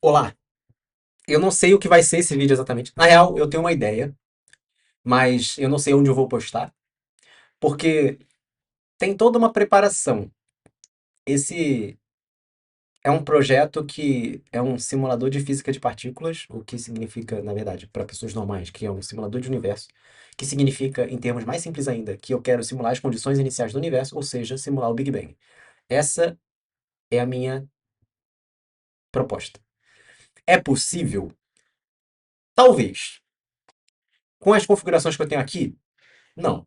Olá, eu não sei o que vai ser esse vídeo exatamente. Na real, eu tenho uma ideia, mas eu não sei onde eu vou postar, porque tem toda uma preparação. Esse é um projeto que é um simulador de física de partículas, o que significa, na verdade, para pessoas normais, que é um simulador de universo, que significa, em termos mais simples ainda, que eu quero simular as condições iniciais do universo, ou seja, simular o Big Bang. Essa é a minha proposta. É possível? Talvez. Com as configurações que eu tenho aqui, não.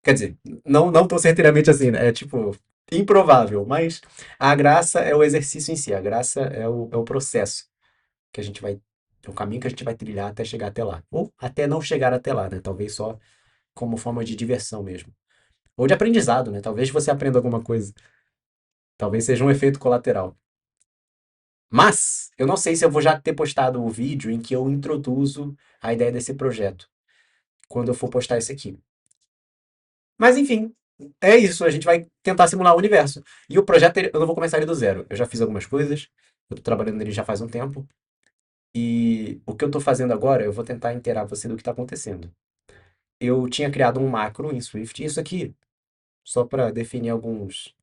Quer dizer, não tão certeiramente assim, né? É tipo, improvável, mas a graça é o exercício em si, a graça é o processo que a gente vai, é o caminho que a gente vai trilhar até chegar até lá. Ou até não chegar até lá, né? Talvez só como forma de diversão mesmo. Ou de aprendizado, né? Talvez você aprenda alguma coisa. Talvez seja um efeito colateral. Mas eu não sei se eu vou já ter postado o vídeo em que eu introduzo a ideia desse projeto, quando eu for postar esse aqui. Mas enfim, é isso. A gente vai tentar simular o universo. E o projeto, eu não vou começar ele do zero. Eu já fiz algumas coisas, eu tô trabalhando nele já faz um tempo. E o que eu tô fazendo agora, eu vou tentar inteirar você do que tá acontecendo. Eu tinha criado um macro em Swift, e isso aqui, só para definir alguns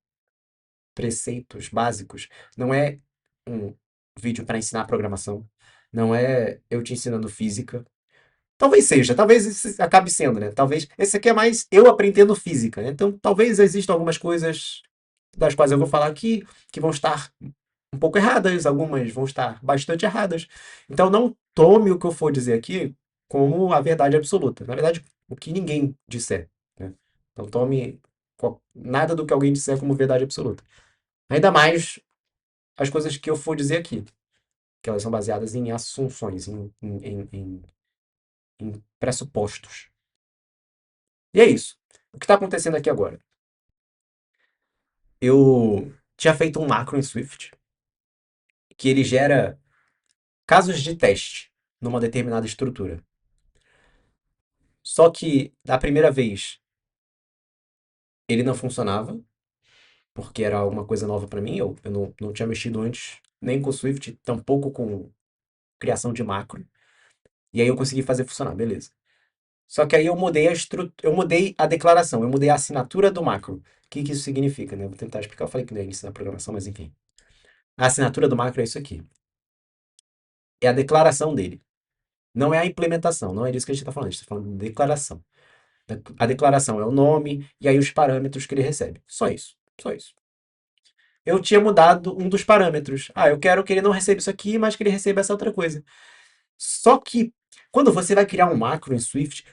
preceitos básicos, não é um vídeo para ensinar programação, não é eu te ensinando física. Talvez seja, talvez esse acabe sendo, né? Talvez esse aqui é mais eu aprendendo física, né? Então, talvez existam algumas coisas das quais eu vou falar aqui que vão estar um pouco erradas, algumas vão estar bastante erradas. Então, não tome o que eu for dizer aqui como a verdade absoluta. Na verdade, o que ninguém disser, né? Não tome nada do que alguém disser como verdade absoluta. Ainda mais as coisas que eu for dizer aqui, que elas são baseadas em assunções, em pressupostos. E é isso. O que está acontecendo aqui agora? Eu tinha feito um macro em Swift que ele gera casos de teste numa determinada estrutura. Só que da primeira vez ele não funcionava, porque era alguma coisa nova para mim. Eu não tinha mexido antes, nem com Swift, tampouco com criação de macro. E aí eu consegui fazer funcionar, beleza. Só que aí eu mudei a declaração, eu mudei a assinatura do macro. O que que isso significa, né? Vou tentar explicar. Eu falei que não ia ensinar programação, mas enfim. A assinatura do macro é isso aqui. É a declaração dele. Não é a implementação, não é disso que a gente está falando. A gente está falando de declaração. A declaração é o nome e aí os parâmetros que ele recebe. Só isso. Só isso. Eu tinha mudado um dos parâmetros. Ah, eu quero que ele não receba isso aqui, mas que ele receba essa outra coisa. Só que quando você vai criar um macro em Swift,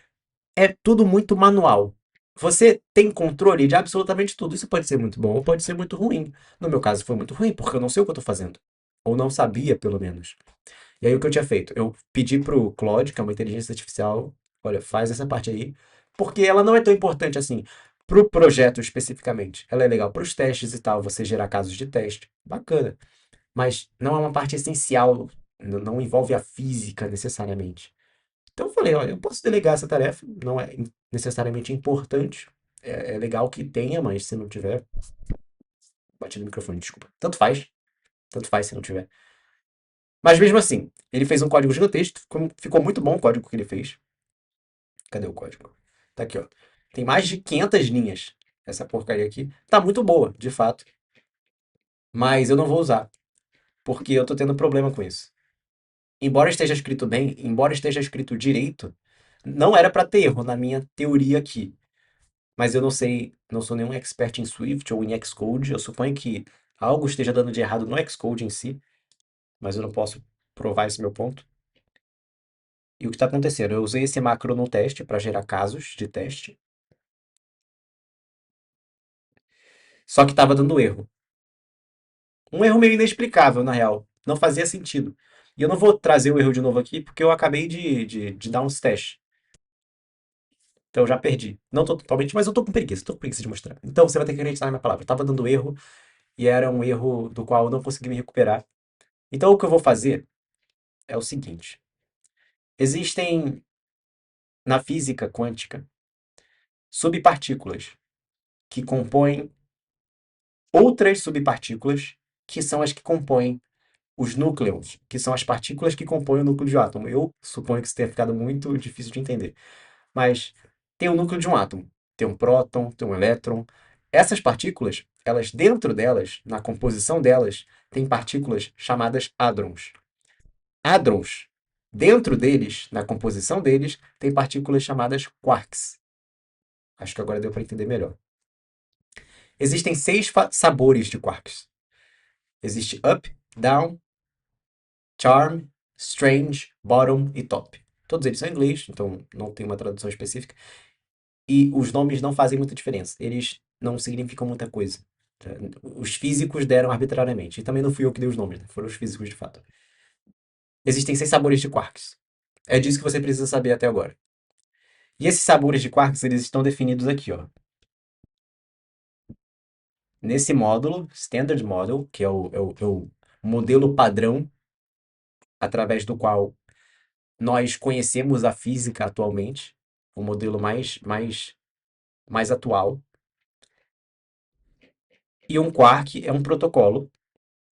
é tudo muito manual. Você tem controle de absolutamente tudo. Isso pode ser muito bom ou pode ser muito ruim. No meu caso foi muito ruim, porque eu não sei o que eu estou fazendo. Ou não sabia, pelo menos. E aí o que eu tinha feito? Eu pedi pro Claude, que é uma inteligência artificial, olha, faz essa parte aí, porque ela não é tão importante assim pro projeto especificamente. Ela é legal para os testes e tal, você gerar casos de teste, bacana. Mas não é uma parte essencial, não envolve a física necessariamente. Então eu falei, olha, eu posso delegar essa tarefa, não é necessariamente importante. É legal que tenha, mas se não tiver, bati no microfone, desculpa. Tanto faz se não tiver. Mas mesmo assim, ele fez um código gigantesco, ficou muito bom o código que ele fez. Cadê o código? Tá aqui, ó. Tem mais de 500 linhas essa porcaria aqui. Tá muito boa, de fato. Mas eu não vou usar, porque eu tô tendo problema com isso. Embora esteja escrito bem, embora esteja escrito direito, não era para ter erro na minha teoria aqui. Mas eu não sei, não sou nenhum expert em Swift ou em Xcode. Eu suponho que algo esteja dando de errado no Xcode em si, mas eu não posso provar esse meu ponto. E o que está acontecendo? Eu usei esse macro no teste para gerar casos de teste, só que estava dando erro. Um erro meio inexplicável, na real. Não fazia sentido. E eu não vou trazer o erro de novo aqui, porque eu acabei de dar uns testes. Então eu já perdi. Não tô totalmente, mas eu tô com preguiça de mostrar. Então você vai ter que acreditar na minha palavra. Tava dando erro, e era um erro do qual eu não consegui me recuperar. Então o que eu vou fazer é o seguinte: existem na física quântica subpartículas que compõem outras subpartículas, que são as que compõem os núcleons, que são as partículas que compõem o núcleo de um átomo. Eu suponho que isso tenha ficado muito difícil de entender. Mas tem o núcleo de um átomo. Tem um próton, tem um elétron. Essas partículas, elas dentro delas, na composição delas, tem partículas chamadas hadrons. Hadrons, dentro deles, na composição deles, tem partículas chamadas quarks. Acho que agora deu para entender melhor. Existem seis sabores de quarks. Existe up, down, charm, strange, bottom e top. Todos eles são em inglês, então não tem uma tradução específica. E os nomes não fazem muita diferença. Eles não significam muita coisa. Tá? Os físicos deram arbitrariamente. E também não fui eu que dei os nomes, né? Foram os físicos de fato. Existem seis sabores de quarks. É disso que você precisa saber até agora. E esses sabores de quarks, eles estão definidos aqui, ó. Nesse módulo, Standard Model, que é o modelo padrão através do qual nós conhecemos a física atualmente, o modelo mais atual. E um quark é um protocolo.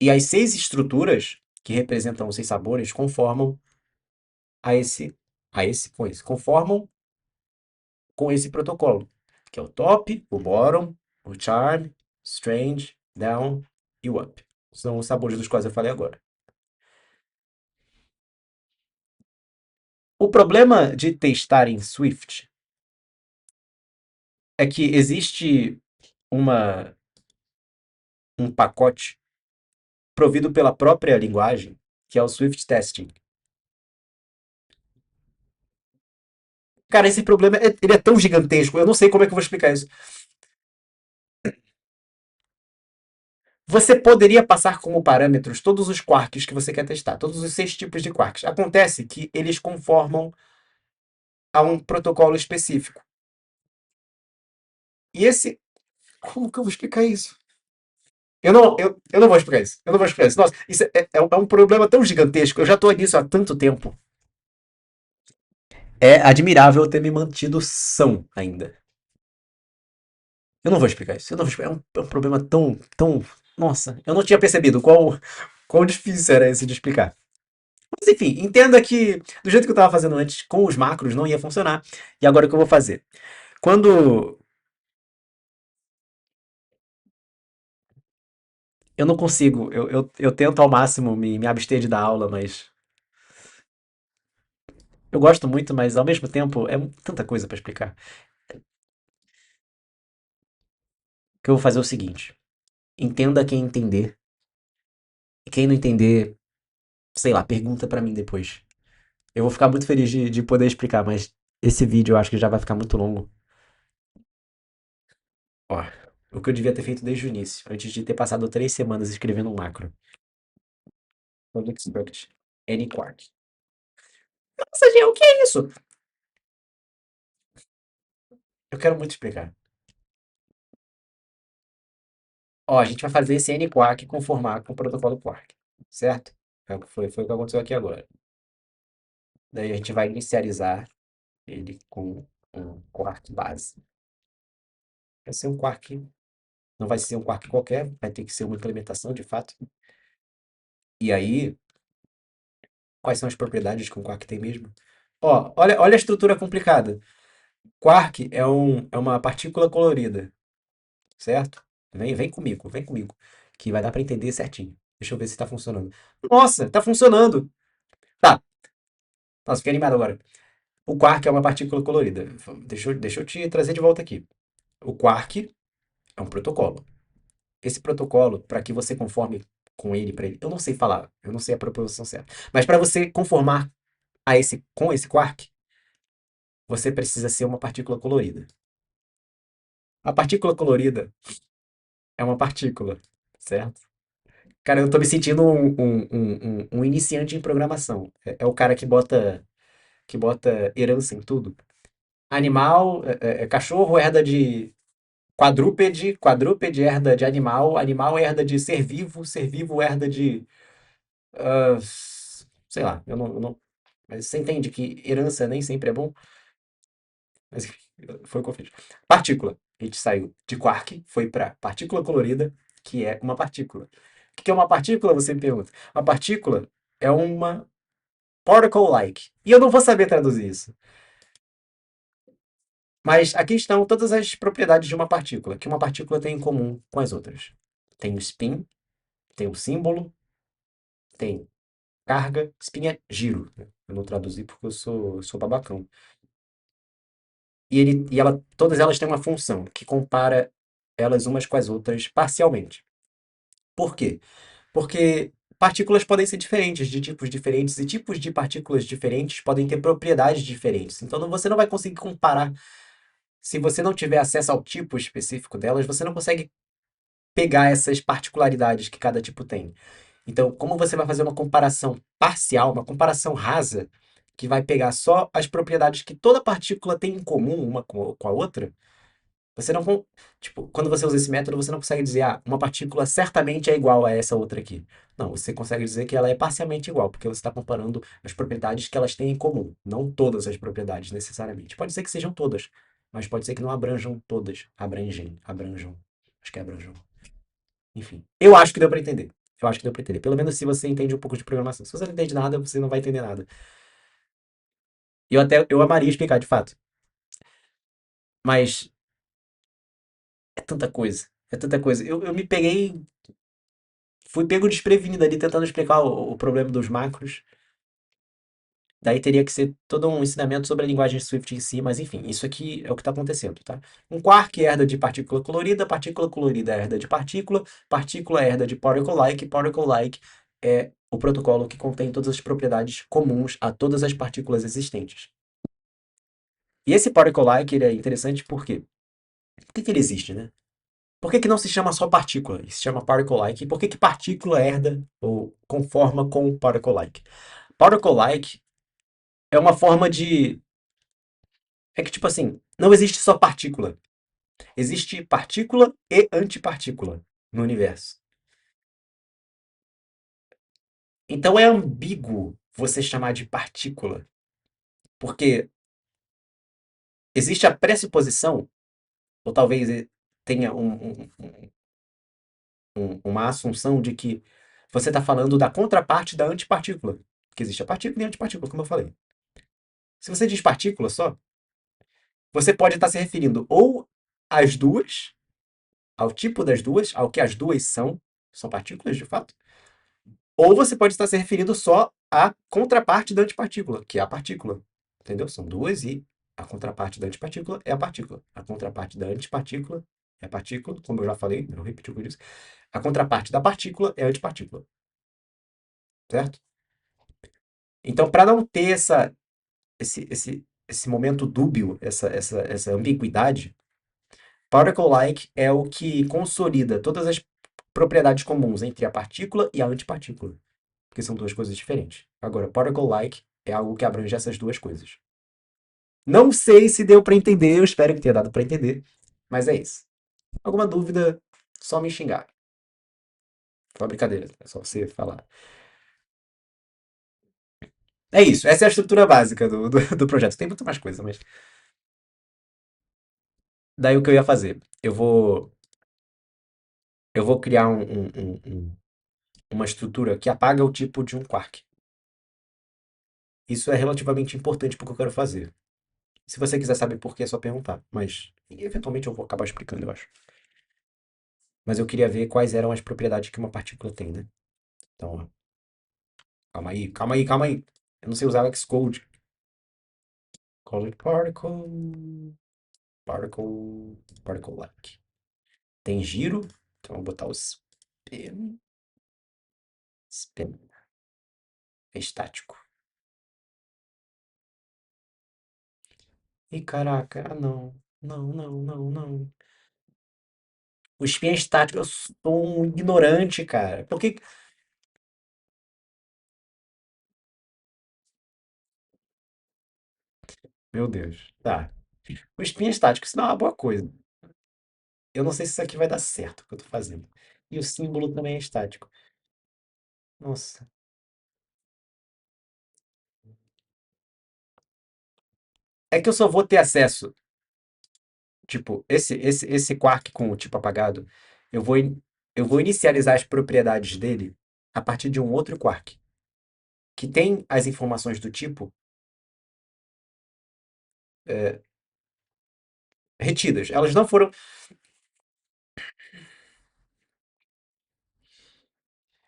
E as seis estruturas que representam os seis sabores conformam conformam com esse protocolo, que é o top, o bottom, o charm, strange, down e o up. São os sabores dos quais eu falei agora. O problema de testar em Swift é que existe uma, um pacote provido pela própria linguagem, que é o Swift Testing. Cara, esse problema ele é tão gigantesco, eu não sei como é que eu vou explicar isso. Você poderia passar como parâmetros todos os quarks que você quer testar, todos os seis tipos de quarks. Acontece que eles conformam a um protocolo específico. E esse. Como que eu vou explicar isso? Eu não vou explicar isso. Eu não vou explicar isso. Nossa, isso é um problema tão gigantesco. Eu já estou nisso há tanto tempo. É admirável ter me mantido são ainda. Eu não vou explicar isso. Eu não vou explicar. É um problema tão. Nossa, eu não tinha percebido quão difícil era esse de explicar. Mas enfim, entenda que do jeito que eu estava fazendo antes, com os macros não ia funcionar. E agora o que eu vou fazer? Quando eu não consigo, eu tento ao máximo me abster de dar aula, mas eu gosto muito, mas ao mesmo tempo é tanta coisa para explicar. Que eu vou fazer é o seguinte: entenda quem entender, e quem não entender, sei lá, pergunta para mim depois. Eu vou ficar muito feliz de poder explicar, mas esse vídeo eu acho que já vai ficar muito longo. Ó, o que eu devia ter feito desde o início, antes de ter passado 3 semanas escrevendo um macro. Public Struct, N Quark. Nossa, gente, o que é isso? Eu quero muito explicar. Ó, a gente vai fazer esse N-Quark conformar com o protocolo Quark, certo? Foi o que aconteceu aqui agora. Daí a gente vai inicializar ele com um Quark base. Vai ser um Quark, não vai ser um Quark qualquer, vai ter que ser uma implementação de fato. E aí, quais são as propriedades que um Quark tem mesmo? Ó, olha a estrutura complicada. Quark é uma partícula colorida, certo? Vem comigo, que vai dar para entender certinho. Deixa eu ver se está funcionando. Nossa, está funcionando! Tá, nossa, fiquei animado agora. O quark é uma partícula colorida. Deixa eu te trazer de volta aqui. O quark é um protocolo. Esse protocolo, para que você conforme com ele, para ele, eu não sei falar, eu não sei a proposição certa, mas para você conformar com esse quark, você precisa ser uma partícula colorida. A partícula colorida é uma partícula, certo? Cara, eu tô me sentindo um iniciante em programação. É o cara que bota herança em tudo. Animal, cachorro herda de quadrúpede herda de animal, animal herda de ser vivo herda de. ah, sei lá, mas você entende que herança nem sempre é bom? Mas enfim, foi o que eu fiz. Partícula. A gente saiu de quark, foi para partícula colorida, que é uma partícula. O que é uma partícula? Você me pergunta. Uma partícula é uma particle-like. E eu não vou saber traduzir isso. Mas aqui estão todas as propriedades de uma partícula, que uma partícula tem em comum com as outras. Tem o spin, tem o símbolo, tem carga. Spin é giro, né? Eu não traduzi porque eu sou babacão. Todas elas têm uma função que compara elas umas com as outras parcialmente. Por quê? Porque partículas podem ser diferentes, de tipos diferentes, e tipos de partículas diferentes podem ter propriedades diferentes. Então você não vai conseguir comparar. Se você não tiver acesso ao tipo específico delas, você não consegue pegar essas particularidades que cada tipo tem. Então, como você vai fazer uma comparação parcial, uma comparação rasa, que vai pegar só as propriedades que toda partícula tem em comum uma com a outra, você não. Tipo, quando você usa esse método, você não consegue dizer, ah, uma partícula certamente é igual a essa outra aqui. Não, você consegue dizer que ela é parcialmente igual, porque você está comparando as propriedades que elas têm em comum, não todas as propriedades necessariamente. Pode ser que sejam todas, mas pode ser que não abranjam todas. Abranjam. Acho que é abranjam. Enfim, eu acho que deu para entender. Eu acho que deu para entender. Pelo menos se você entende um pouco de programação. Se você não entende nada, você não vai entender nada. Eu amaria explicar de fato, mas é tanta coisa. É tanta coisa. Eu me peguei. Fui pego desprevenido ali tentando explicar o problema dos macros. Daí teria que ser todo um ensinamento sobre a linguagem Swift em si, mas enfim, isso aqui é o que está acontecendo, tá? Um quark herda de partícula colorida herda de partícula herda de particle-like é o protocolo que contém todas as propriedades comuns a todas as partículas existentes. E esse particle-like ele é interessante porque por que ele existe, né? Por que não se chama só partícula e se chama particle-like? E por que partícula herda ou conforma com particle-like? Particle-like é uma forma de. É que, tipo assim, não existe só partícula. Existe partícula e antipartícula no universo. Então é ambíguo você chamar de partícula, porque existe a pressuposição, ou talvez tenha uma assunção de que você está falando da contraparte da antipartícula. Que existe a partícula e a antipartícula, como eu falei. Se você diz partícula só, você pode estar se referindo ou às duas, ao tipo das duas, ao que as duas são partículas de fato, ou você pode estar se referindo só à contraparte da antipartícula, que é a partícula. Entendeu? São duas e a contraparte da antipartícula é a partícula. A contraparte da antipartícula é a partícula, como eu já falei, não repeti o que eu disse. A contraparte da partícula é a antipartícula, certo? Então, para não ter esse momento dúbio, essa ambiguidade, particle-like é o que consolida todas as propriedades comuns entre a partícula e a antipartícula, porque são duas coisas diferentes. Agora, particle-like é algo que abrange essas duas coisas. Não sei se deu para entender, eu espero que tenha dado para entender, mas é isso. Alguma dúvida, só me xingar. Só brincadeira, é só você falar. É isso, essa é a estrutura básica do projeto. Tem muito mais coisa, mas daí o que eu ia fazer? Eu vou criar uma estrutura que apaga o tipo de um quark. Isso é relativamente importante porque eu quero fazer. Se você quiser saber por quê, é só perguntar. Mas eventualmente eu vou acabar explicando, eu acho. Mas eu queria ver quais eram as propriedades que uma partícula tem, né? Então, calma aí, calma aí, calma aí. Eu não sei usar o Xcode. Call it particle like. Tem giro, então eu vou botar o spin. É estático. Ih, caraca, ah não. Não, não, não, não. O spin é estático, eu sou um ignorante, cara. Por que. Meu Deus. Tá. O spin é estático, isso não é uma boa coisa. Eu não sei se isso aqui vai dar certo o que eu tô fazendo. E o símbolo também é estático. Nossa. É que eu só vou ter acesso, tipo, esse quark com o tipo apagado, eu vou. eu vou inicializar as propriedades dele a partir de um outro Quark, que tem as informações do tipo retidas. Elas não foram.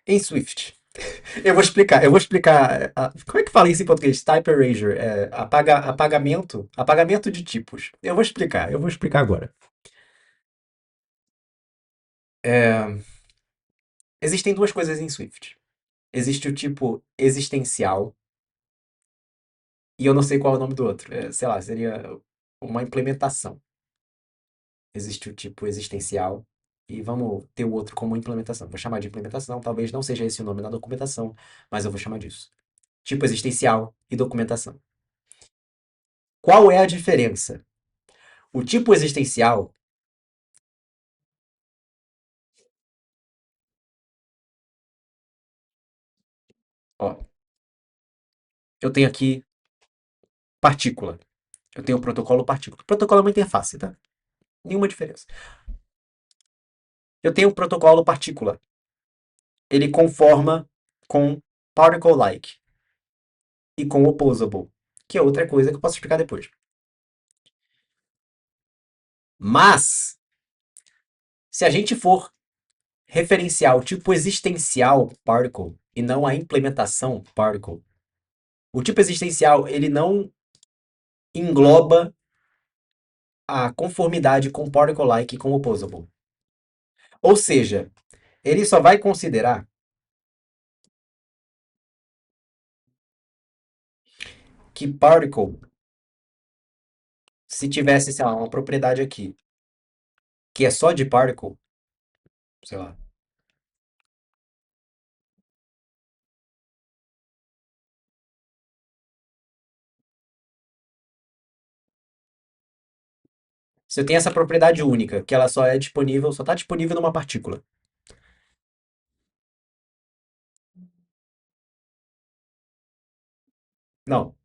Em Swift. Eu vou explicar. Como é que fala isso em português? Type erasure. Apagamento de tipos. Eu vou explicar agora. É, existem duas coisas em Swift. Existe o tipo existencial, e eu não sei qual é o nome do outro. Sei lá, seria uma implementação. Existe o tipo existencial, e vamos ter o outro como implementação. Vou chamar de implementação, talvez não seja esse o nome na documentação, mas eu vou chamar disso. Tipo existencial e documentação. Qual é a diferença? O tipo existencial, ó, eu tenho aqui partícula. Eu tenho o protocolo partícula. O protocolo é uma interface, tá? Nenhuma diferença. Eu tenho o protocolo partícula. Ele conforma com particle-like e com opposable, que é outra coisa que eu posso explicar depois. Mas, se a gente for referenciar o tipo existencial particle e não a implementação particle, o tipo existencial ele não engloba a conformidade com particle-like e com opposable. Ou seja, ele só vai considerar que particle, se tivesse, sei lá, uma propriedade aqui, que é só de particle, sei lá. Se eu tenho essa propriedade única, que ela só é disponível, só está disponível numa partícula. Não,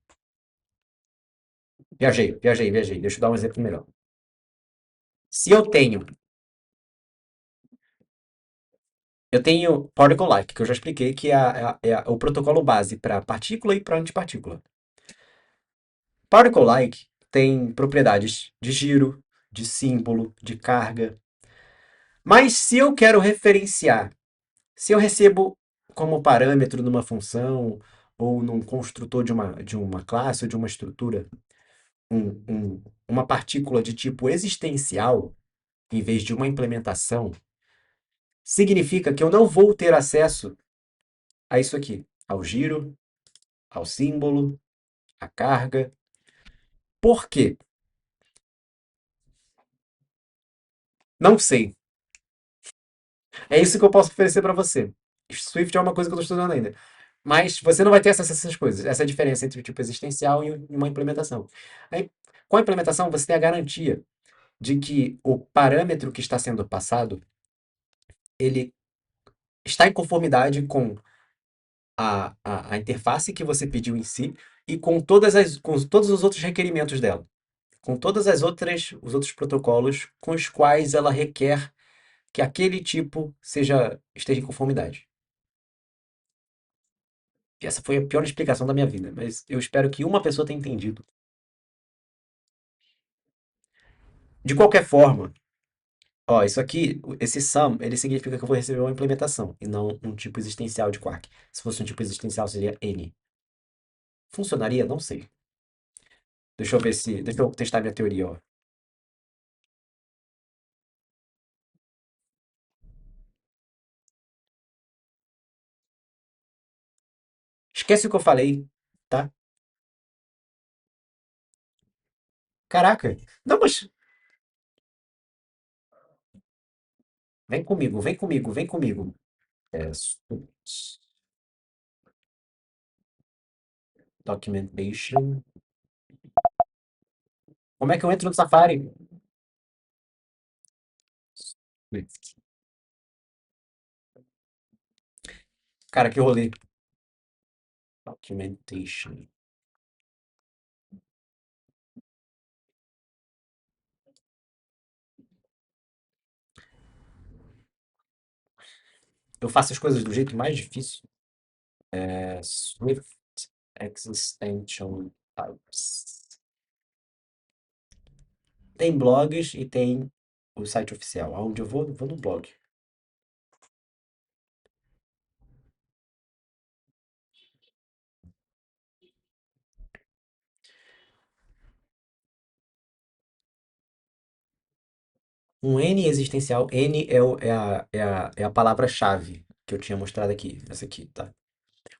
viajei. Deixa eu dar um exemplo melhor. Se eu tenho particle-like, que eu já expliquei que é o protocolo base para partícula e para antipartícula. Particle-like tem propriedades de giro, de símbolo, de carga. Mas se eu quero referenciar, se eu recebo como parâmetro numa função ou num construtor de uma classe ou de uma estrutura uma partícula de tipo existencial, em vez de uma implementação, significa que eu não vou ter acesso a isso aqui, ao giro, ao símbolo, à carga. Por quê? Não sei. É isso que eu posso oferecer para você. Swift é uma coisa que eu estou estudando ainda. Mas você não vai ter acesso a essas coisas. Essa é a diferença entre o tipo existencial e uma implementação. Aí, com a implementação, você tem a garantia de que o parâmetro que está sendo passado, ele está em conformidade com a interface que você pediu em si e com todos os outros requerimentos dela. Com todas os outros protocolos com os quais ela requer que aquele tipo esteja em conformidade. E essa foi a pior explicação da minha vida, mas eu espero que uma pessoa tenha entendido. De qualquer forma, ó, isso aqui, esse sum, ele significa que eu vou receber uma implementação e não um tipo existencial de Quark. Se fosse um tipo existencial, seria N. Funcionaria? Não sei. Deixa eu testar minha teoria, ó. Esquece o que eu falei, tá? Caraca. Não, mas vem comigo, vem comigo, vem comigo. Documentation. Como é que eu entro no Safari? Cara, que rolê. Documentation. eu faço as coisas do jeito mais difícil. É Swift Extension Types. Tem blogs e tem o site oficial. Aonde eu vou no blog. Um N existencial, N é a palavra-chave que eu tinha mostrado aqui, essa aqui, tá?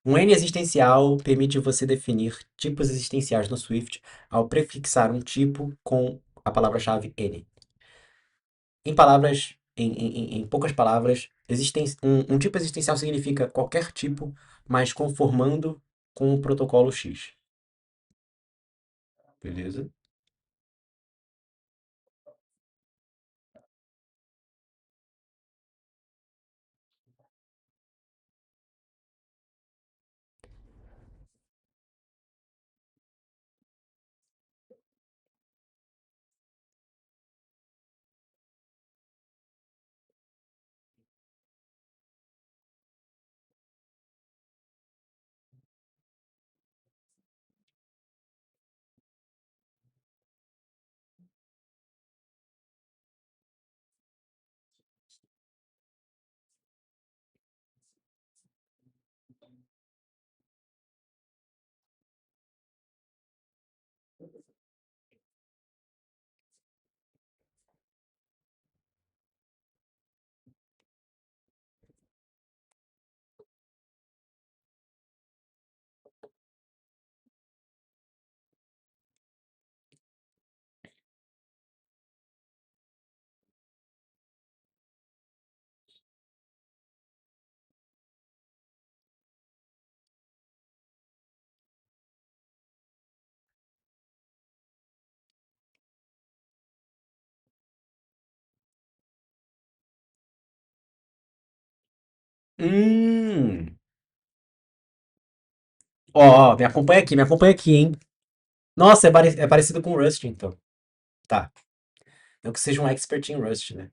Um N existencial permite você definir tipos existenciais no Swift ao prefixar um tipo com a palavra-chave N. Em poucas palavras, um tipo existencial significa qualquer tipo, mas conformando com o protocolo X. Beleza? Hum. Ó, me acompanha aqui, hein? Nossa, é parecido com Rust, então. Tá. Não que seja um expert em Rust, né?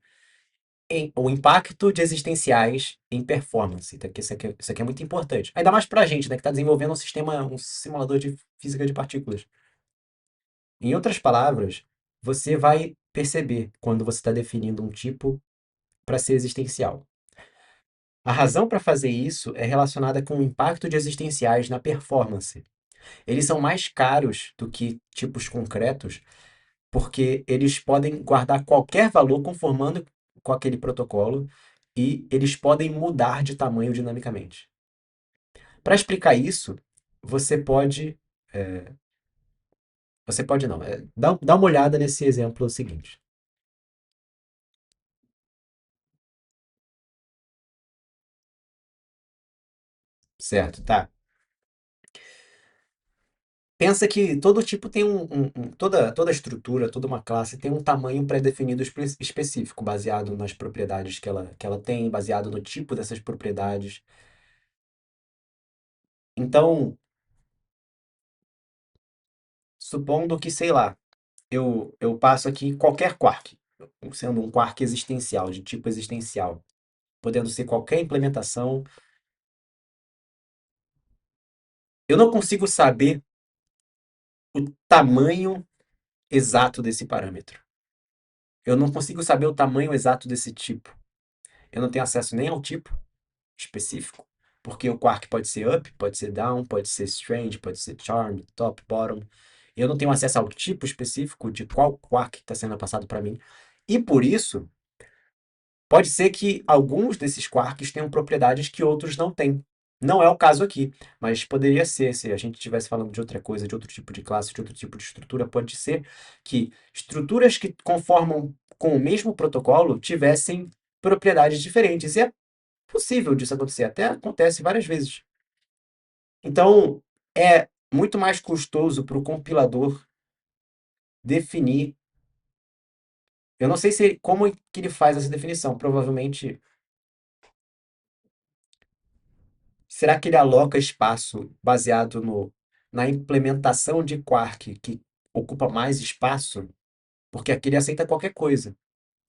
O impacto de existenciais em performance, tá? Que isso aqui é muito importante. Ainda mais pra gente, né? Que tá desenvolvendo um simulador de física de partículas. Em outras palavras, você vai perceber quando você está definindo um tipo para ser existencial. A razão para fazer isso é relacionada com o impacto de existenciais na performance. Eles são mais caros do que tipos concretos, porque eles podem guardar qualquer valor conformando com aquele protocolo e eles podem mudar de tamanho dinamicamente. Para explicar isso, você pode. é, Você pode não. Dá uma olhada nesse exemplo seguinte. Certo, tá? Pensa que todo tipo tem toda estrutura, toda uma classe tem um tamanho pré-definido específico, baseado nas propriedades que ela tem, baseado no tipo dessas propriedades. Então, supondo que, sei lá, eu passo aqui qualquer quark, sendo um quark existencial, de tipo existencial, podendo ser qualquer implementação, eu não consigo saber o tamanho exato desse parâmetro. Eu não consigo saber o tamanho exato desse tipo. Eu não tenho acesso nem ao tipo específico, porque o quark pode ser up, pode ser down, pode ser strange, pode ser charm, top, bottom. Eu não tenho acesso ao tipo específico de qual quark está sendo passado para mim. E por isso, pode ser que alguns desses quarks tenham propriedades que outros não têm. Não é o caso aqui, mas poderia ser, se a gente estivesse falando de outra coisa, de outro tipo de classe, de outro tipo de estrutura, pode ser que estruturas que conformam com o mesmo protocolo tivessem propriedades diferentes. E é possível disso acontecer, até acontece várias vezes. Então, é muito mais custoso para o compilador definir. Eu não sei se como que ele faz essa definição. Provavelmente, será que ele aloca espaço baseado na implementação de Quark que ocupa mais espaço? Porque aqui ele aceita qualquer coisa.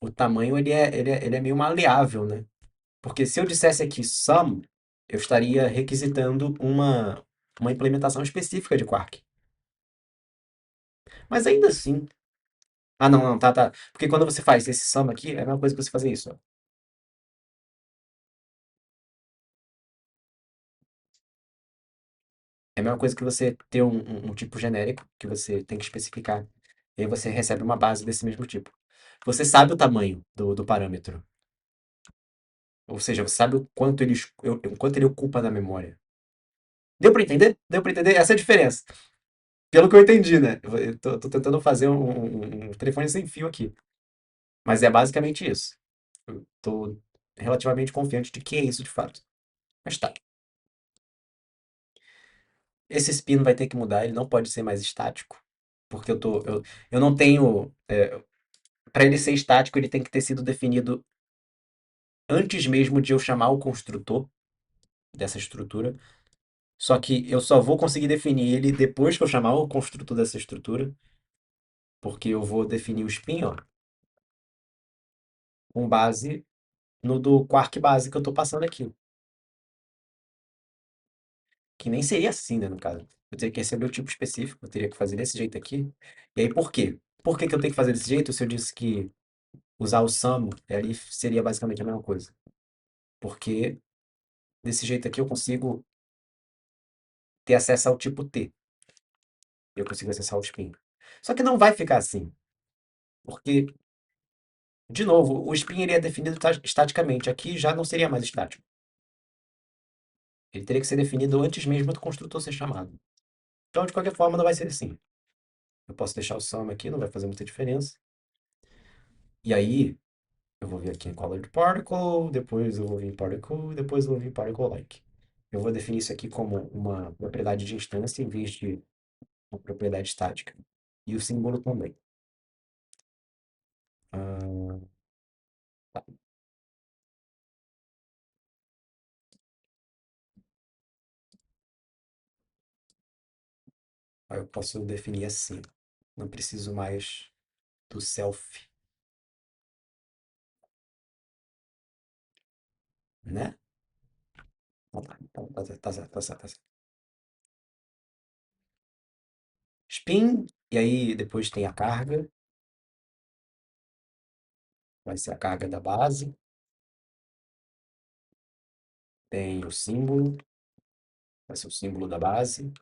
O tamanho ele é meio maleável, né? Porque se eu dissesse aqui some, eu estaria requisitando uma implementação específica de Quark. Mas ainda assim. Ah, não, não, tá, tá. Porque quando você faz esse sum aqui, é a mesma coisa que você fazer isso, ó. É a mesma coisa que você ter um tipo genérico que você tem que especificar. E aí você recebe uma base desse mesmo tipo. Você sabe o tamanho do parâmetro. Ou seja, você sabe o quanto ele ocupa na memória. Deu pra entender? Deu pra entender? Essa é a diferença. Pelo que eu entendi, né? Eu tô tentando fazer um telefone sem fio aqui. Mas é basicamente isso. Eu tô relativamente confiante de que é isso de fato. Mas tá. Esse spin vai ter que mudar, ele não pode ser mais estático. Porque eu não tenho. Para ele ser estático, ele tem que ter sido definido antes mesmo de eu chamar o construtor dessa estrutura. Só que eu só vou conseguir definir ele depois que eu chamar o construtor dessa estrutura, porque eu vou definir o spin, ó, com base no do quark base que eu estou passando aqui. Que nem seria assim, né, no caso. Eu teria que receber o tipo específico, eu teria que fazer desse jeito aqui. E aí, por quê? Por que que eu tenho que fazer desse jeito se eu disse que usar o sum ali seria basicamente a mesma coisa? Porque desse jeito aqui eu consigo ter acesso ao tipo T. Eu consigo acessar o spin. Só que não vai ficar assim. Porque, de novo, o spin ele é definido estaticamente. Aqui já não seria mais estático. Ele teria que ser definido antes mesmo do construtor ser chamado. Então, de qualquer forma, não vai ser assim. Eu posso deixar o sum aqui, não vai fazer muita diferença. E aí, eu vou vir aqui em colored particle, depois eu vou vir em particle, depois eu vou vir em particle like. Eu vou definir isso aqui como uma propriedade de instância em vez de uma propriedade estática. E o símbolo também. Ah, aí eu posso definir assim. Não preciso mais do self, né? Então tá, então tá certo, tá certo, tá certo. Spin, e aí depois tem a carga, vai ser a carga da base, tem o símbolo, vai ser o símbolo da base,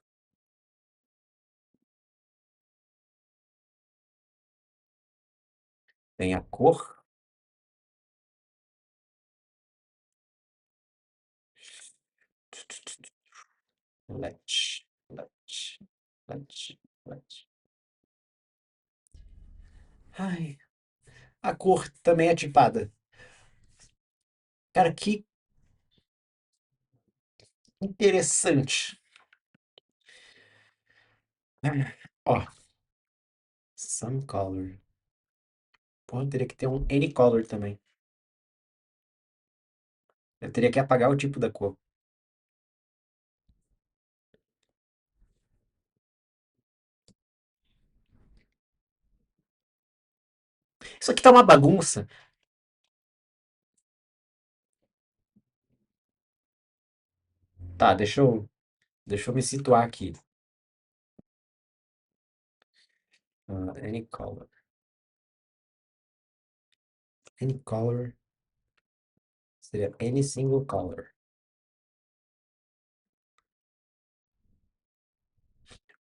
tem a cor, let, let, let. Ai, a cor também é tipada. Cara, que interessante. Ó, some color. Pô, teria que ter um any color também. Eu teria que apagar o tipo da cor. Isso aqui tá uma bagunça. Tá, deixa eu me situar aqui. Any color. Any color seria any single color.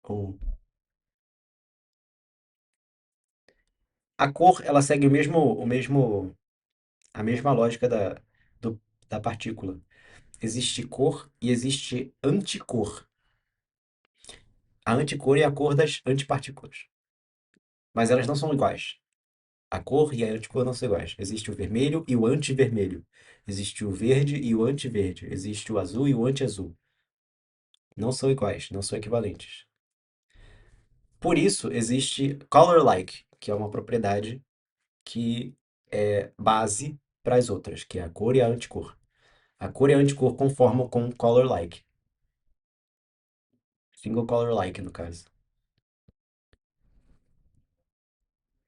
Ou a cor, ela segue a mesma lógica da partícula. Existe cor e existe anticor. A anticor é a cor das antipartículas. Mas elas não são iguais. A cor e a anticor não são iguais. Existe o vermelho e o antivermelho. Existe o verde e o antiverde. Existe o azul e o antiazul. Não são iguais, não são equivalentes. Por isso, existe color like, que é uma propriedade que é base para as outras, que é a cor e a anticor. A cor e a anticor conformam com color like. Single color like, no caso.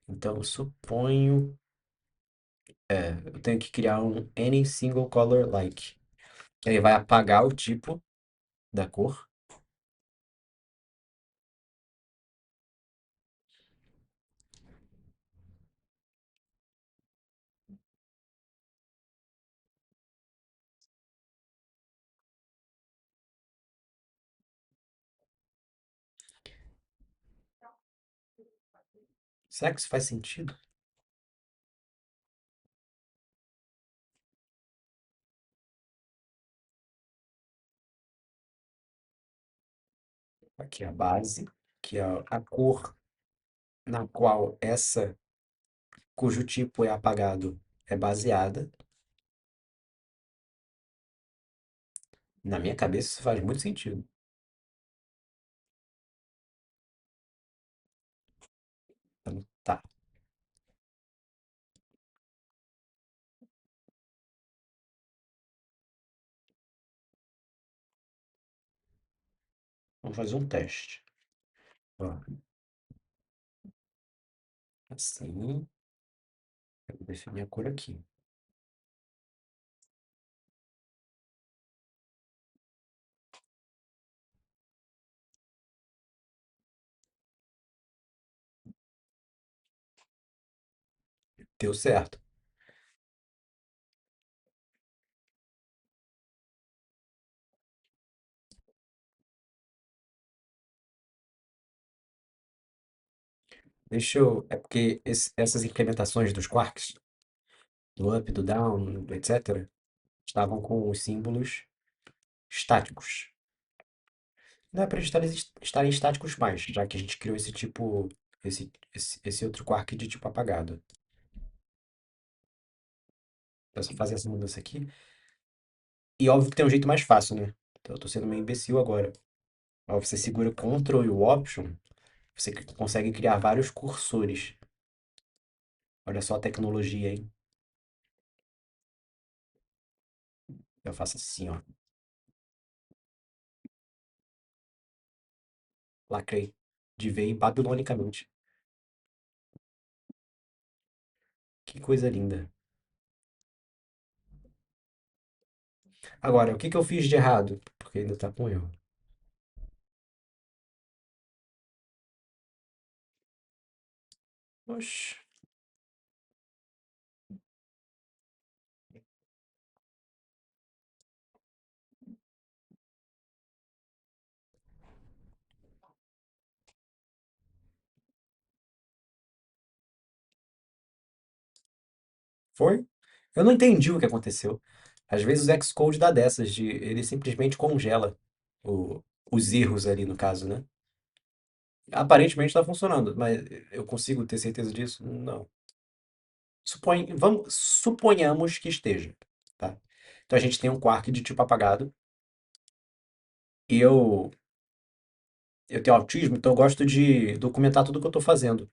Então, eu suponho. Eu tenho que criar um any single color like. Que aí vai apagar o tipo da cor. Será que isso faz sentido? Aqui a base, que é a cor na qual essa, cujo tipo é apagado, é baseada. Na minha cabeça isso faz muito sentido. Então, tá, vamos fazer um teste. Ó, assim, eu vou definir a cor aqui. Deu certo. Deixa eu. É porque essas implementações dos quarks, do up, do down, etc., estavam com os símbolos estáticos. Não é para eles estarem estáticos mais, já que a gente criou esse tipo, esse outro quark de tipo apagado. É só fazer essa mudança aqui. E óbvio que tem um jeito mais fácil, né? Então eu tô sendo meio imbecil agora. Ó, você segura o Ctrl e o Option, você consegue criar vários cursores. Olha só a tecnologia, hein? Eu faço assim, ó. Lacrei. De vez babilonicamente. Que coisa linda. Agora, o que que eu fiz de errado? Porque ainda tá com erro. Oxi. Foi? Eu não entendi o que aconteceu. Às vezes o Xcode dá dessas, de ele simplesmente congela o- os erros ali no caso, né? Aparentemente está funcionando, mas eu consigo ter certeza disso? Não. Suponhamos que esteja, tá? Então a gente tem um quark de tipo apagado e eu tenho autismo, então eu gosto de documentar tudo que eu estou fazendo.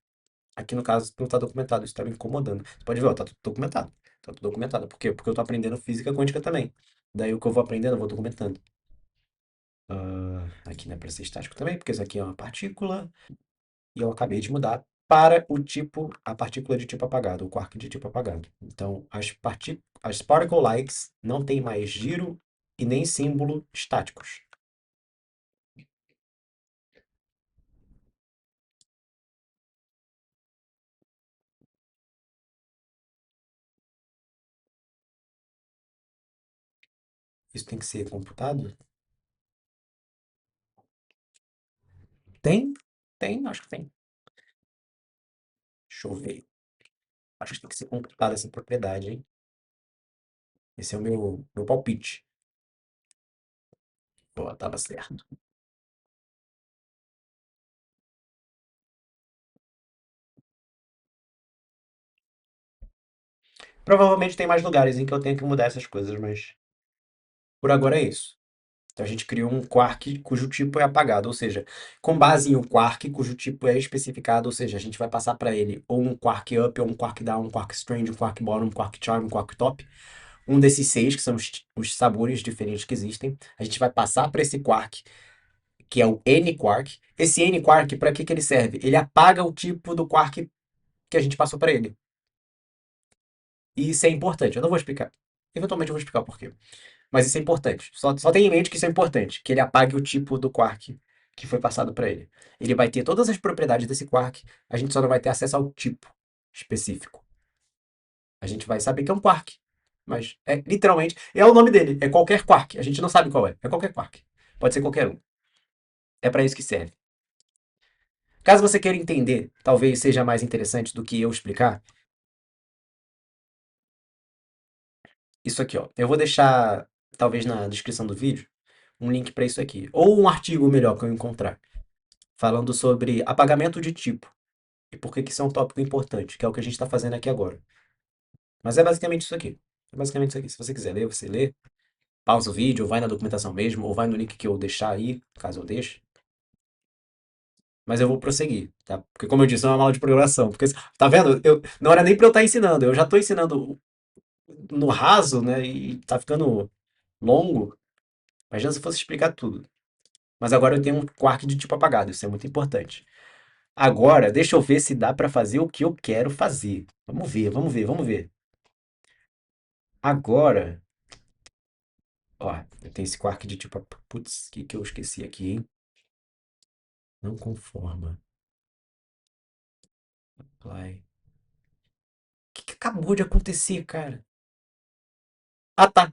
Aqui no caso não está documentado, isso está me incomodando. Você pode ver, ó, tá tudo documentado. Tá tudo documentado. Por quê? Porque eu estou aprendendo física quântica também. Daí o que eu vou aprendendo, eu vou documentando. Aqui não é para ser estático também, porque isso aqui é uma partícula e eu acabei de mudar para o tipo, a partícula de tipo apagado, o quark de tipo apagado. Então, as particle likes não tem mais giro e nem símbolo estáticos. Isso tem que ser computado? Tem? Tem, acho que tem. Deixa eu ver. Acho que tem que ser computada essa propriedade, hein? Esse é o meu palpite. Pô, tava certo. Provavelmente tem mais lugares em que eu tenho que mudar essas coisas, mas por agora é isso. Então a gente criou um quark cujo tipo é apagado, ou seja, com base em um quark cujo tipo é especificado, ou seja, a gente vai passar para ele ou um quark up, ou um quark down, um quark strange, um quark bottom, um quark charm, um quark top. Um desses seis, que são os sabores diferentes que existem, a gente vai passar para esse quark, que é o n-quark. Esse n-quark, para que que ele serve? Ele apaga o tipo do quark que a gente passou para ele. E isso é importante. Eu não vou explicar. Eventualmente eu vou explicar o porquê. Mas isso é importante. Só tenha em mente que isso é importante. Que ele apague o tipo do quark que foi passado para ele. Ele vai ter todas as propriedades desse quark, a gente só não vai ter acesso ao tipo específico. A gente vai saber que é um quark. Mas é literalmente, é o nome dele, é qualquer quark. A gente não sabe qual é. É qualquer quark. Pode ser qualquer um. É para isso que serve. Caso você queira entender, talvez seja mais interessante do que eu explicar, isso aqui, ó. Eu vou deixar, talvez na descrição do vídeo, um link para isso aqui. Ou um artigo melhor que eu encontrar, falando sobre apagamento de tipo. E por que que isso é um tópico importante, que é o que a gente está fazendo aqui agora. Mas é basicamente isso aqui. É basicamente isso aqui. Se você quiser ler, você lê. Pausa o vídeo, ou vai na documentação mesmo, ou vai no link que eu deixar aí, caso eu deixe. Mas eu vou prosseguir, tá? Porque, como eu disse, é uma aula de programação. Porque, tá vendo? Não era nem para eu estar ensinando. Eu já estou ensinando no raso, né? E tá ficando longo. Imagina se eu fosse explicar tudo. Mas agora eu tenho um quark de tipo apagado. Isso é muito importante. Agora, deixa eu ver se dá para fazer o que eu quero fazer. Vamos ver, vamos ver, vamos ver. Agora, ó, eu tenho esse quark de tipo. Putz, o que que eu esqueci aqui, hein? Não conforma. Apply. O que que acabou de acontecer, cara? Ah, tá.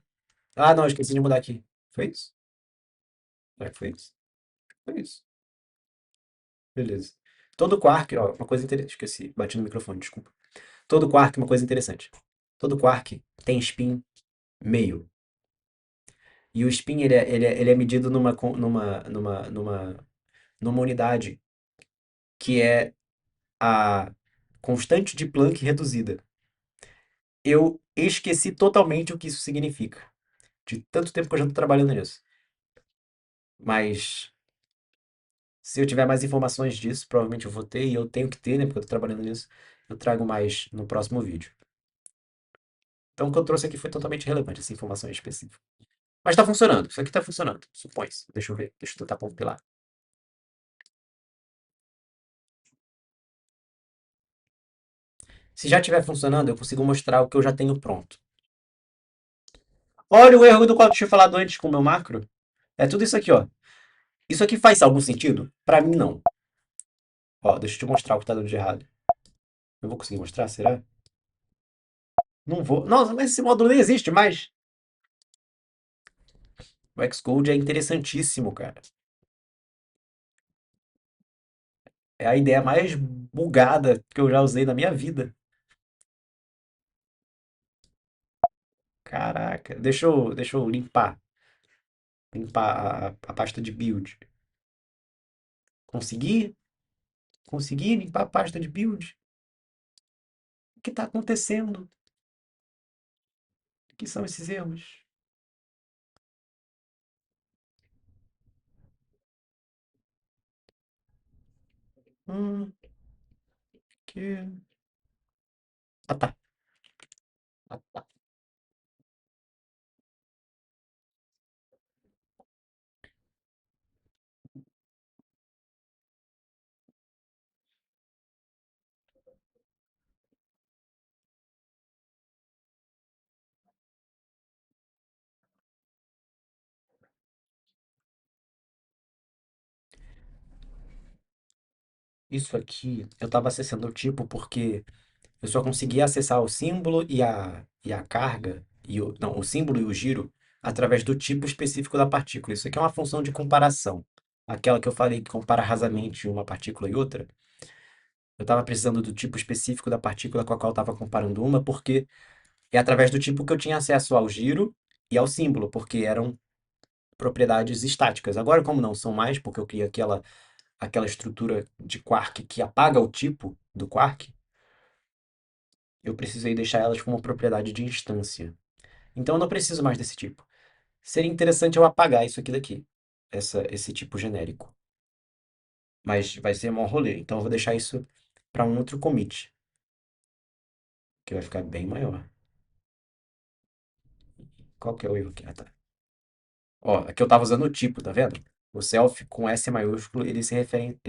Ah, não, esqueci de mudar aqui. Foi isso? Será que foi isso? Foi isso. Beleza. Todo quark, ó, uma coisa interessante. Esqueci, bati no microfone, desculpa. Todo quark, uma coisa interessante. Todo quark tem spin meio. E o spin ele é medido numa unidade que é a constante de Planck reduzida. Eu esqueci totalmente o que isso significa. De tanto tempo que eu já estou trabalhando nisso. Mas se eu tiver mais informações disso, provavelmente eu vou ter, e eu tenho que ter, né? Porque eu estou trabalhando nisso. Eu trago mais no próximo vídeo. Então o que eu trouxe aqui foi totalmente relevante, essa informação específica. Mas está funcionando. Isso aqui está funcionando. Supõe-se. Deixa eu ver. Deixa eu tentar compilar. Se já estiver funcionando, eu consigo mostrar o que eu já tenho pronto. Olha o erro do qual eu tinha falado antes com o meu macro. É tudo isso aqui, ó. Isso aqui faz algum sentido? Para mim, não. Ó, deixa eu te mostrar o que está dando de errado. Eu vou conseguir mostrar, será? Não vou. Nossa, mas esse módulo nem existe mais. O Xcode é interessantíssimo, cara. É a ideia mais bugada que eu já usei na minha vida. Caraca. Deixa eu limpar a pasta de build. Consegui? Consegui limpar a pasta de build? O que está acontecendo? O que são esses erros? Que... Ah, tá. Ah, tá. Isso aqui, eu estava acessando o tipo porque eu só conseguia acessar o símbolo e a carga, não, o símbolo e o giro, através do tipo específico da partícula. Isso aqui é uma função de comparação. Aquela que eu falei que compara rasamente uma partícula e outra. Eu estava precisando do tipo específico da partícula com a qual eu estava comparando uma, porque é através do tipo que eu tinha acesso ao giro e ao símbolo, porque eram propriedades estáticas. Agora, como não são mais, porque eu criei aquela estrutura de quark que apaga o tipo do quark, eu precisei deixar elas como propriedade de instância. Então eu não preciso mais desse tipo. Seria interessante eu apagar isso aqui daqui, esse tipo genérico. Mas vai ser mó rolê. Então eu vou deixar isso para um outro commit, que vai ficar bem maior. Qual que é o erro aqui? Ah, tá. Ó, aqui eu tava usando o tipo, tá vendo? O self com S maiúsculo, ele se refere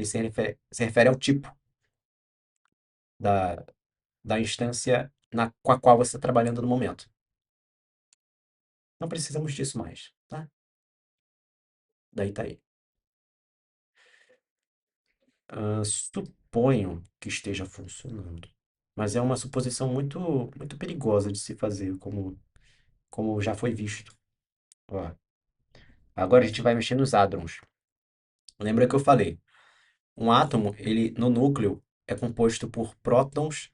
ao tipo da instância com a qual você está trabalhando no momento. Não precisamos disso mais, tá? Daí tá aí. Suponho que esteja funcionando. Mas é uma suposição muito perigosa de se fazer, como já foi visto. Ó, agora a gente vai mexer nos hadrons. Lembra que eu falei? Um átomo, ele no núcleo, é composto por prótons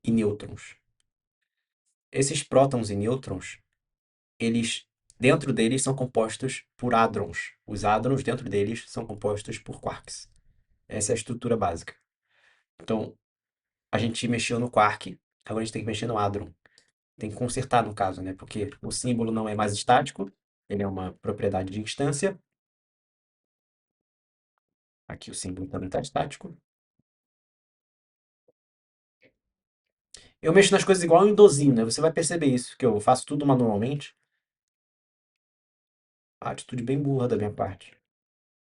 e nêutrons. Esses prótons e nêutrons, eles dentro deles são compostos por hadrons. Os hadrons dentro deles são compostos por quarks. Essa é a estrutura básica. Então, a gente mexeu no quark, agora a gente tem que mexer no hadron. Tem que consertar no caso, né? Porque o símbolo não é mais estático, ele é uma propriedade de instância. Aqui o símbolo também está estático. Eu mexo nas coisas igual um idosinho, né? Você vai perceber isso, que eu faço tudo manualmente. A atitude bem burra da minha parte,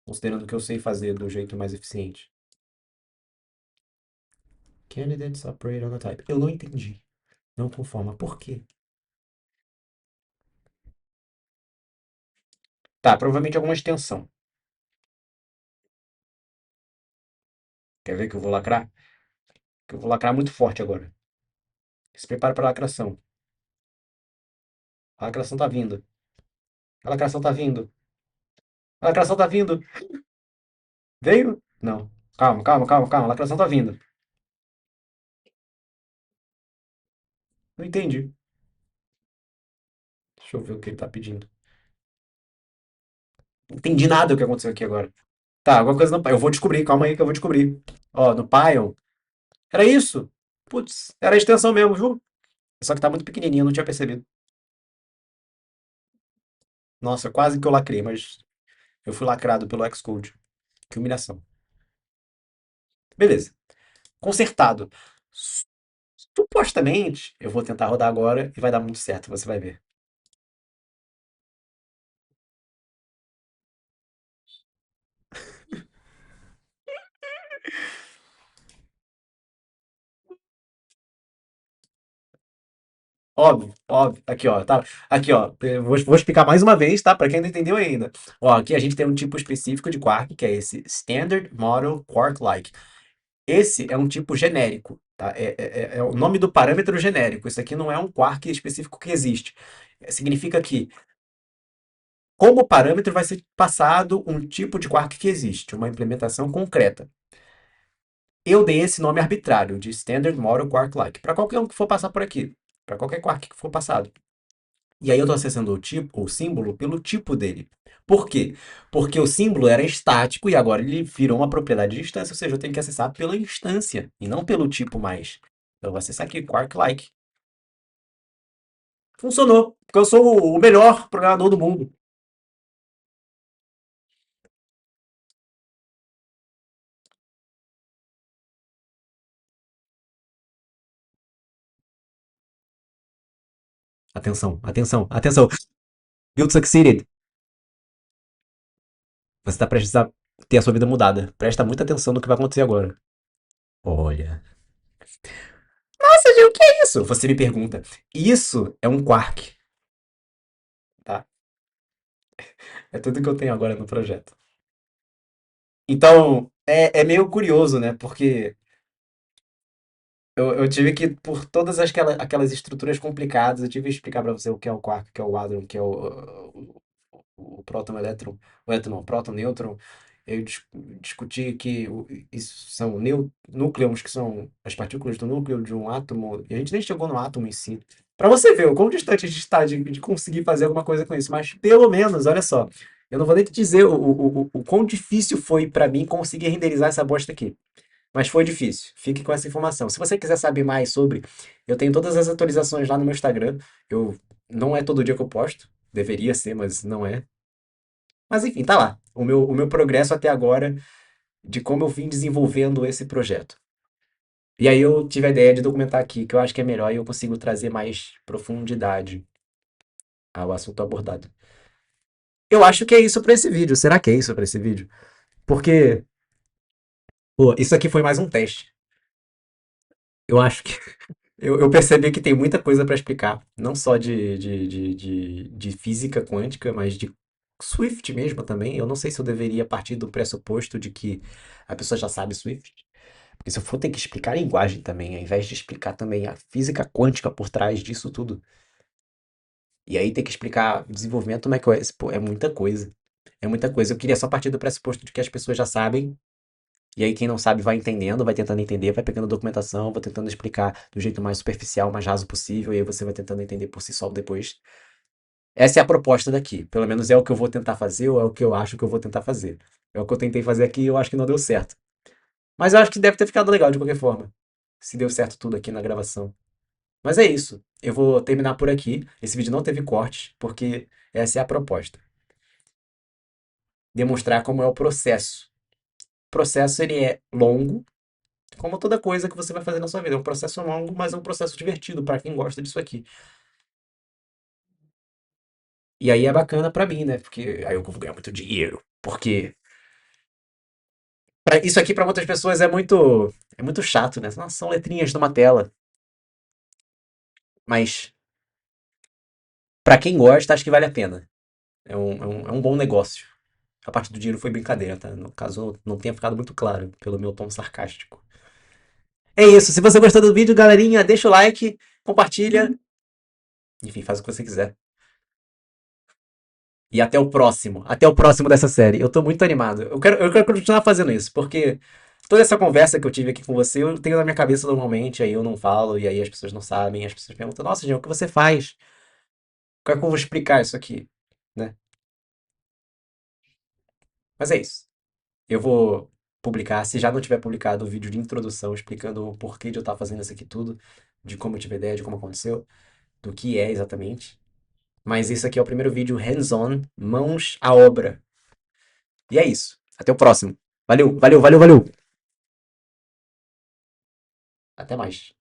considerando que eu sei fazer do jeito mais eficiente. Candidates operate on a type. Eu não entendi. Não conforma. Por quê? Tá, provavelmente alguma extensão. Quer ver que eu vou lacrar? Que eu vou lacrar muito forte agora. Se prepara para a lacração. A lacração tá vindo. A lacração tá vindo. A lacração tá vindo. Veio? Não. Calma, calma, calma, calma. A lacração tá vindo. Não entendi. Deixa eu ver o que ele tá pedindo. Não entendi nada do que aconteceu aqui agora. Tá, alguma coisa no Pion. Eu vou descobrir, calma aí que eu vou descobrir. Ó, no Pion. Era isso? Putz, era a extensão mesmo, viu? Só que tá muito pequenininho, eu não tinha percebido. Nossa, quase que eu lacrei, mas eu fui lacrado pelo Xcode. Que humilhação. Beleza. Consertado. Supostamente, eu vou tentar rodar agora e vai dar muito certo, você vai ver. Óbvio, óbvio. Aqui, ó, tá? Aqui, ó. Eu vou explicar mais uma vez, tá? Para quem não entendeu ainda. Ó, aqui a gente tem um tipo específico de quark, que é esse Standard Model Quark-like. Esse é um tipo genérico, tá? É o nome do parâmetro genérico. Isso aqui não é um quark específico que existe. Significa que, como parâmetro, vai ser passado um tipo de quark que existe, uma implementação concreta. Eu dei esse nome arbitrário de Standard Model Quark-like para qualquer um que for passar por aqui, para qualquer quark que for passado. E aí eu estou acessando o tipo, o símbolo pelo tipo dele. Por quê? Porque o símbolo era estático e agora ele virou uma propriedade de instância, ou seja, eu tenho que acessar pela instância e não pelo tipo mais. Então eu vou acessar aqui Quark-like. Funcionou, porque eu sou o melhor programador do mundo. Atenção, atenção, atenção. Build succeeded. Você está prestes a ter a sua vida mudada. Presta muita atenção no que vai acontecer agora. Olha. Nossa, Gil, o que é isso? Você me pergunta. Isso é um quark, tá? É tudo que eu tenho agora no projeto. Então, é meio curioso, né? Porque eu tive que, por todas aquelas estruturas complicadas, eu tive que explicar para você o que é o quark, o que é o hadron, o que é o próton, o elétron, não, o próton, nêutron. Eu discuti que isso são núcleons, que são as partículas do núcleo de um átomo, e a gente nem chegou no átomo em si. Para você ver o quão distante a gente está de conseguir fazer alguma coisa com isso, mas pelo menos, olha só, eu não vou nem te dizer o quão difícil foi para mim conseguir renderizar essa bosta aqui. Mas foi difícil. Fique com essa informação. Se você quiser saber mais sobre, eu tenho todas as atualizações lá no meu Instagram. Eu não é todo dia que eu posto, deveria ser, mas não é. Mas enfim, tá lá. O meu progresso até agora de como eu vim desenvolvendo esse projeto. E aí eu tive a ideia de documentar aqui, que eu acho que é melhor e eu consigo trazer mais profundidade ao assunto abordado. Eu acho que é isso para esse vídeo. Será que é isso para esse vídeo? Porque, pô, isso aqui foi mais um teste. Eu acho que eu percebi que tem muita coisa para explicar, não só de física quântica, mas de Swift mesmo também. Eu não sei se eu deveria partir do pressuposto de que a pessoa já sabe Swift, porque se eu for ter que explicar a linguagem também, ao invés de explicar também a física quântica por trás disso tudo, e aí ter que explicar o desenvolvimento macOS, pô, é muita coisa. É muita coisa. Eu queria só partir do pressuposto de que as pessoas já sabem. E aí, quem não sabe vai entendendo, vai tentando entender, vai pegando documentação, vai tentando explicar do jeito mais superficial, mais raso possível, e aí você vai tentando entender por si só depois. Essa é a proposta daqui. Pelo menos é o que eu vou tentar fazer, ou é o que eu acho que eu vou tentar fazer. É o que eu tentei fazer aqui e eu acho que não deu certo. Mas eu acho que deve ter ficado legal de qualquer forma. Se deu certo tudo aqui na gravação. Mas é isso. Eu vou terminar por aqui. Esse vídeo não teve cortes, porque essa é a proposta. Demonstrar como é o processo. O processo ele é longo, como toda coisa que você vai fazer na sua vida. É um processo longo, mas é um processo divertido para quem gosta disso aqui. E aí é bacana para mim, né? Porque aí eu vou ganhar muito dinheiro. Porque isso aqui para muitas pessoas é muito chato, né? Nossa, são letrinhas numa tela. Mas para quem gosta, acho que vale a pena. É um bom negócio. A parte do dinheiro foi brincadeira, tá? No caso, não tenha ficado muito claro pelo meu tom sarcástico. É isso. Se você gostou do vídeo, galerinha, deixa o like, compartilha. Enfim, faz o que você quiser. E até o próximo. Até o próximo dessa série. Eu tô muito animado. Eu quero continuar fazendo isso, porque toda essa conversa que eu tive aqui com você, eu tenho na minha cabeça normalmente, aí eu não falo, e aí as pessoas não sabem, as pessoas perguntam, nossa, Jean, o que você faz? Como é que eu vou explicar isso aqui? Né? Mas é isso. Eu vou publicar, se já não tiver publicado, o vídeo de introdução explicando o porquê de eu estar fazendo isso aqui tudo, de como eu tive ideia, de como aconteceu, do que é exatamente. Mas isso aqui é o primeiro vídeo hands-on, mãos à obra. E é isso. Até o próximo. Valeu, valeu, valeu, valeu. Até mais.